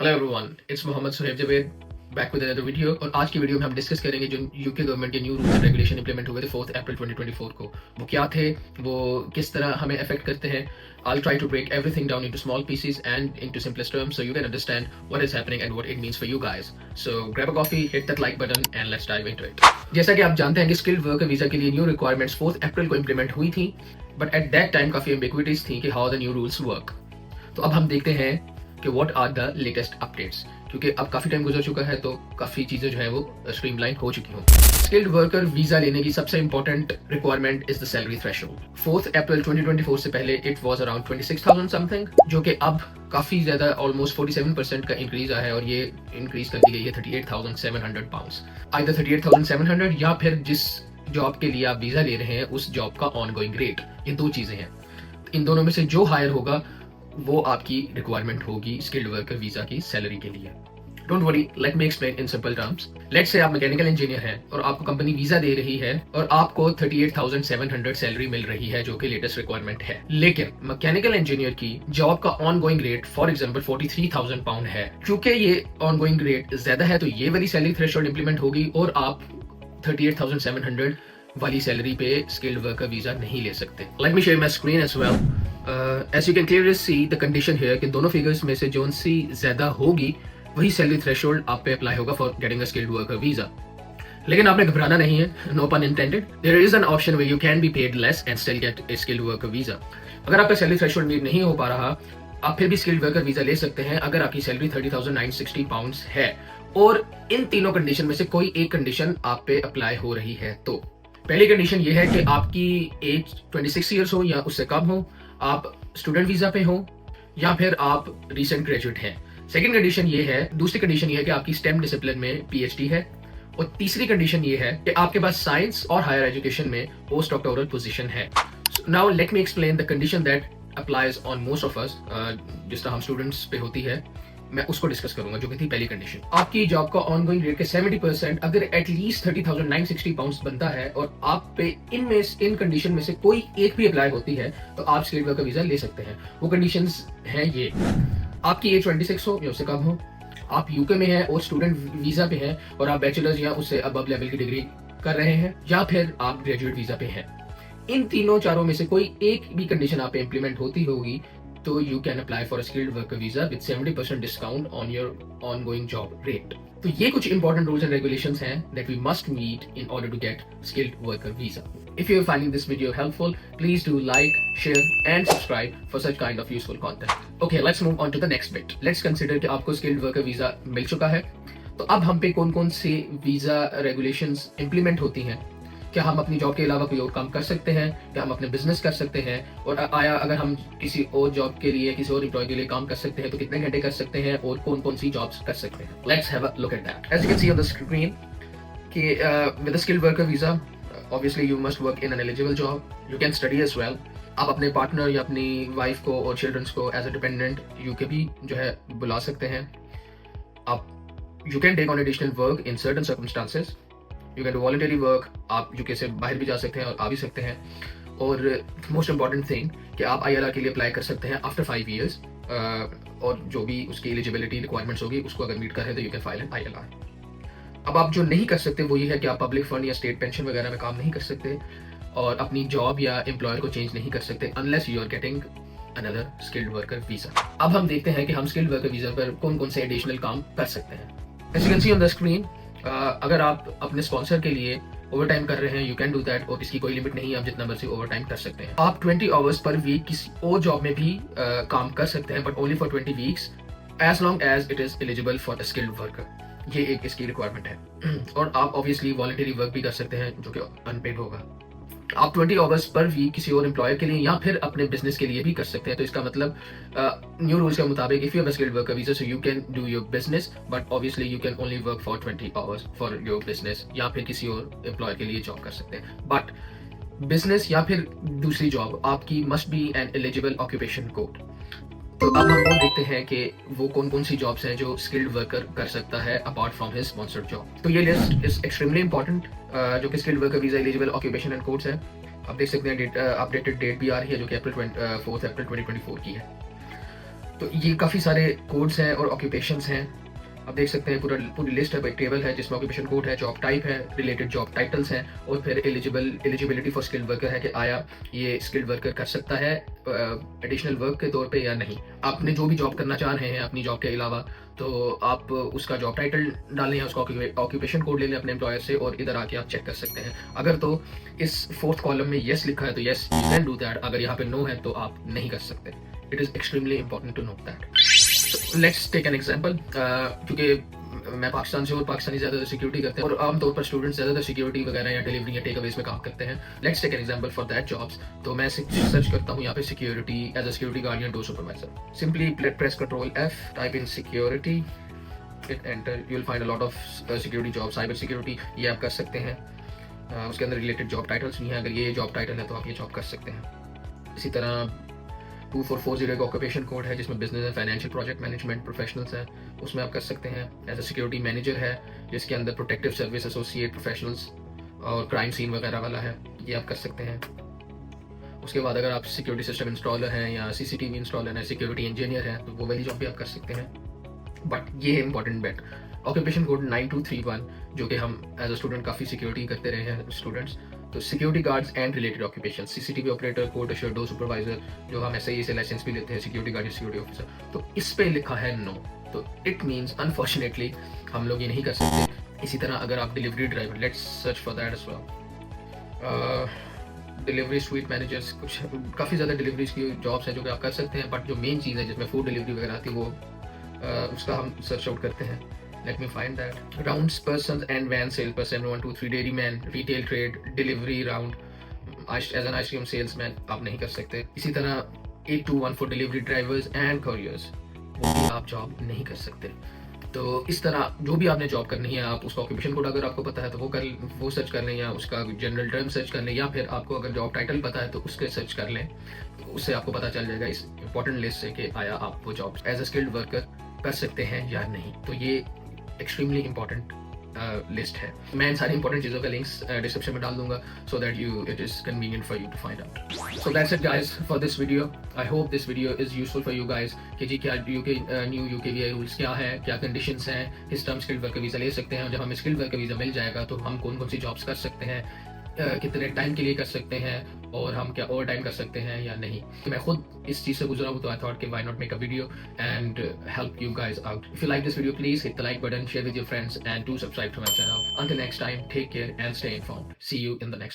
Hello everyone, it's Mohammad Suhaib Javed back with another video. और आज की वीडियो में हम डिस्कस करेंगे जो यूके गवर्नमेंट के new rules and regulation implement हुए थे 4 अप्रैल 2024 को। वो क्या थे, वो किस तरह हमें अफेक्ट करते हैं। I'll try to break everything down into small pieces and into simplest terms so you can understand what is happening and what it means for you guys. So grab a coffee, hit that like button and let's dive into it. जैसा कि आप जानते हैं कि skilled worker visa के लिए new requirements 4 अप्रैल को implement हुई थी, बट एट दैट टाइम काफी एम्बिग्विटीज थी कि how the new rules work. तो अब हम देखते हैं कि what are the latest updates, क्योंकि अब काफी टाइम गुजर चुका है तो काफी चीजें जो है वो स्ट्रीमलाइन हो चुकी हों। स्किल्ड वर्कर वीजा लेने की सबसे important requirement is the salary threshold. 4 अप्रैल 2024 से पहले इट वाज अराउंड 26,000 समथिंग, जो कि अब काफी ज्यादा ऑलमोस्ट 47% का इंक्रीज आया है और ये इंक्रीज कर दी गई है 38,700 पाउंड्स। आइदर 38,700 या फिर जिस जॉब के लिए आप वीजा ले रहे हैं उस जॉब का ऑनगोइंग रेट, ये दो चीजें हैं। इन दोनों में से जो हायर होगा वो आपकी रिक्वायरमेंट होगी स्किल्ड वर्कर वीजा की सैलरी के लिए। Don't worry, let me explain in simple terms. Let's say आप मैकेनिकल इंजीनियर हैं और आपको कंपनी वीजा दे रही है और आपको 38,700 सैलरी मिल रही है, जो कि लेटेस्ट रिक्वायरमेंट है। लेकिन मैकेनिकल इंजीनियर की जॉब का ongoing rate for example 43,000 pound है। क्योंकि ये ऑनगोइंग रेट ज्यादा है तो ये वाली सैलरी थ्रेशोल्ड इंप्लीमेंट होगी और आप 38,700 वाली सैलरी पे स्किल्ड वर्कर वीजा नहीं ले सकते। Let me share my screen as well. As you can clearly see the condition here कि दोनों फिगर्स में से जोन सी ज्यादा होगी वही सैलरी थ्रेशोल्ड आप पे अप्लाई होगा for getting a skilled worker visa. लेकिन आपने घबराना नहीं है, no pun intended. There is an option where you can be paid less and still get a skilled worker visa. अगर आपका सैलरी थ्रेशोल्ड मीट नहीं हो पा रहा, आप फिर भी स्किल्ड वर्कर वीजा ले सकते हैं अगर आपकी सैलरी 30,960 पाउंड्स है और इन तीनों कंडीशन में से कोई एक कंडीशन आप पे अप्लाई हो रही है। तो पहली कंडीशन ये है कि आपकी एज 26 ईयर्स हो या उससे कम हो, आप स्टूडेंट वीजा पे हो या फिर आप रीसेंट ग्रेजुएट हैं। सेकंड कंडीशन ये है, दूसरी कंडीशन ये है कि आपकी स्टेम डिसिप्लिन में पीएचडी है और तीसरी कंडीशन ये है कि आपके पास साइंस और हायर एजुकेशन में पोस्ट डॉक्टोरल पोजीशन है। Now let me explain the condition that applies on most of us, जिस तरह हम स्टूडेंट्स पे होती है, मैं उसको डिस्कस करूंगा, जो कि थी पहली कंडीशन। आपकी जॉब का ऑनगोइंग रेट के 70% अगर एटलीस्ट 30,960 पाउंड्स बनता है और आप पे इनमें इन कंडीशन में से कोई एक भी अप्लाई होती है तो आप स्किल्ड वर्कर वीजा ले सकते हैं। वो कंडीशंस हैं ये, आपकी एज 26 हो या उससे कम हो, आप यूके में हैं और स्टूडेंट वीजा पे हैं और आप बैचलर्स या उससे अबव लेवल की डिग्री कर रहे हैं, या फिर आप ग्रेजुएट वीजा पे हैं। इन तीनों चारों में से कोई एक भी कंडीशन आप पे इंप्लीमेंट होती होगी तो you can apply for a skilled worker visa with 70% discount on your ongoing job rate. तो ये कुछ important rules and regulations हैं that we must meet in order to get skilled worker visa. If you are finding this video helpful, please do like, share and subscribe for such kind of useful content. Okay, let's move on to the next bit. Let's consider कि आपको skilled worker visa मिल चुका है, तो अब हम पे कौन-कौन से visa regulations implement होती हैं। क्या हम अपनी जॉब के अलावा कोई और काम कर सकते हैं, क्या हम अपने बिजनेस कर सकते हैं, और आया अगर हम किसी और जॉब के लिए, किसी और एम्प्लॉय के लिए काम कर सकते हैं तो कितने घंटे कर सकते हैं और कौन कौन सी जॉब्स कर सकते हैं। Let's have a look at that. As you can see on the screen कि with a skilled worker visa obviously you must work in an eligible job, you can study as well. आप अपने partner या अपनी wife को और children's को as a dependent UK भी जो है बुला सकते हैं। आप you can take on additional work in certain circumstances, you can do voluntary work, आप यूके से बाहर भी जा सकते हैं और आ भी सकते हैं। और मोस्ट इंपॉर्टेंट थिंग कि आप ILR के लिए अप्लाई कर सकते हैं आफ्टर 5 ईयर्स, और जो भी उसकी एलिजिबिलिटी रिक्वायरमेंट्स होगी उसको अगर मीट कर रहे हैं तो you can file an ILR। अब आप जो नहीं कर सकते वो ये है कि आप पब्लिक फंड या स्टेट पेंशन वगैरह में काम नहीं कर सकते और अपनी जॉब या एम्प्लॉयर को चेंज नहीं कर सकते unless you are getting another skilled worker visa. अब हम देखते हैं कि हम स्किल्ड वर्कर वीजा पर कौन कौन से एडिशनल काम कर सकते हैं। As you can see on the screen, अगर आप अपने स्पॉन्सर के लिए ओवर टाइम कर रहे हैं यू कैन डू दैट, और इसकी कोई लिमिट नहीं है, आप जितना मर्जी ओवर टाइम कर सकते हैं। आप 20 आवर्स पर वीक किसी और जॉब में भी काम कर सकते हैं, but only for 20 weeks as long as it is eligible for a skilled worker. ये एक इसकी रिक्वायरमेंट है। और आप ऑब्वियसली वॉलंटरी वर्क भी कर सकते हैं जो कि अनपेड होगा। आप 20 आवर्स पर वीक किसी और एम्प्लॉयर के लिए या फिर अपने बिजनेस के लिए भी कर सकते हैं। तो इसका मतलब न्यू रूल्स के मुताबिक if you have a skilled worker visa so you can do your business, but obviously you can only work for 20 hours for your business, या फिर किसी और एम्प्लॉयर के लिए जॉब कर सकते हैं। बट बिजनेस या फिर दूसरी जॉब आपकी must be N eligible occupation code. तो अब हम वो देखते हैं कि वो कौन कौन सी जॉब्स हैं जो स्किल्ड वर्कर कर सकता है apart from his sponsored job. तो ये लिस्ट इज एक्सट्रीमली इंपॉर्टेंट, जो कि skilled worker visa eligible occupation and codes है। आप देख सकते हैं अपडेटेड डेट भी आ रही है जो कि 4 अप्रैल 2024 की है। तो ये काफ़ी सारे कोड्स हैं और ऑक्यूपेशंस हैं। आप देख सकते हैं पूरी लिस्ट है, एक टेबल है जिसमें ऑक्यूपेशन कोड है, जॉब टाइप है, रिलेटेड जॉब टाइटल्स हैं और फिर एलिजिबिलिटी फॉर स्किल्ड वर्कर है कि आया ये स्किल्ड वर्कर कर सकता है एडिशनल वर्क के तौर पे या नहीं। आपने जो भी जॉब करना चाह रहे हैं अपनी जॉब के अलावा, तो आप उसका जॉब टाइटल डालें या उसका ऑक्यूपेशन कोड ले लें अपने एम्प्लॉयर से और इधर आके आप चेक कर सकते हैं। अगर तो इस फोर्थ कॉलम में येस लिखा है तो yes you can do that, अगर यहाँ पे नो है तो आप नहीं कर सकते। It is extremely important to note that. Let's take an example, क्योंकि मैं पाकिस्तान से और पाकिस्तानी ज़्यादातर सिक्योरिटी करते हैं और आमतौर पर स्टूडेंट्स ज़्यादातर सिक्योरिटी वगैरह या डिलीवरी या टेक अवेज में काम करते हैं। Let's take an example for that jobs. तो मैं सर्च करता हूँ यहाँ पे security as a security guard या door supervisor. Simply press control F, type in security, hit enter, you will find a lot of security job. Cyber security ये आप कर सकते हैं, उसके अंदर रिलेटेड जॉब टाइटल्स नहीं है, अगर ये जॉब टाइटल है तो आप ये जॉब कर सकते हैं। इसी तरह 2440 एक ऑक्यूपेशन कोड है जिसमें business and financial project management professionals है, उसमें आप कर सकते हैं। एज अ सिक्योरिटी मैनेजर है जिसके अंदर प्रोटेक्टिव सर्विस एसोसिएट प्रोफेशनल्स और क्राइम सीन वगैरह वाला है, ये आप कर सकते हैं। उसके बाद अगर आप सिक्योरिटी सिस्टम इंस्टॉलर हैं या CCTV इंस्टॉलर हैं, सिक्योरिटी इंजीनियर हैं, तो वो वाली जॉब भी आप कर सकते हैं। बट ये है इंपॉर्टेंट बेट, ऑक्यूपेशन कोड 9231, जो कि हम एज अ स्टूडेंट काफ़ी सिक्योरिटी करते रहे हैं स्टूडेंट्स। तो security guards and related occupation, CCTV operator, code assure, door supervisor, जो हम SIA से लाइसेंस भी लेते हैं, सिक्योरिटी गार्ड, सिक्योरिटी ऑफिसर, तो इस पे लिखा है नो, तो इट मीन्स अनफॉर्चुनेटली हम लोग ये नहीं कर सकते। इसी तरह अगर आप delivery driver, let's search for that as well, delivery suite managers, कुछ काफ़ी ज़्यादा डिलीवरीज की जॉब्स हैं जो कि आप कर सकते हैं। बट जो मेन चीज़ है जिसमें फूड डिलीवरी वगैरह आती है वो उसका हम सर्च आउट करते हैं। Let me find that. Rounds person and van sale person 1 2 3, dairy man, retail trade, delivery round, as an ice cream salesman आप नहीं कर सकते। इसी तरह 8214 for delivery drivers and couriers, वो भी आप जॉब नहीं कर सकते। तो इस तरह जो भी आपने जॉब करनी है, आप उसका ऑक्यूपेशन कोड अगर आपको पता है तो वो सर्च कर लें, या उसका जनरल टर्म सर्च कर लें, या फिर आपको अगर जॉब टाइटल पता है तो उसके सर्च कर लें। तो उससे आपको पता चल जाएगा इस इंपॉर्टेंट लिस्ट से कि आया आप वो job as a skilled worker कर सकते हैं या नहीं। तो ये एक्सट्रीमली इंपॉर्टेंट लिस्ट है। मैं इन सारी इंपॉर्टेंट चीज़ों का लिंक्स डिस्क्रिप्शन में डाल दूंगा, so that it is convenient for you to find out. So that's it guys for this video. I hope this video is useful for you guys कि जी क्या न्यू यूके रूल्स क्या है, क्या conditions हैं, किस टर्म स्किल्ड वर्कर वीज़ा ले सकते हैं, और जब हमें स्किल्ड वर्कर वीज़ा मिल जाएगा तो हम कौन कौन सी जॉब्स कर सकते हैं, कितने टाइम के लिए कर सकते हैं, और हम क्या ओवर टाइम कर सकते हैं या नहीं। मैं खुद इस चीज़ से गुजरा हूँ, तो आई थॉट कि why not make a video and help you guys out. If you like this video please hit the like button, share with your friends and do subscribe to my channel. Until next time, take care and stay informed. See you in the next one.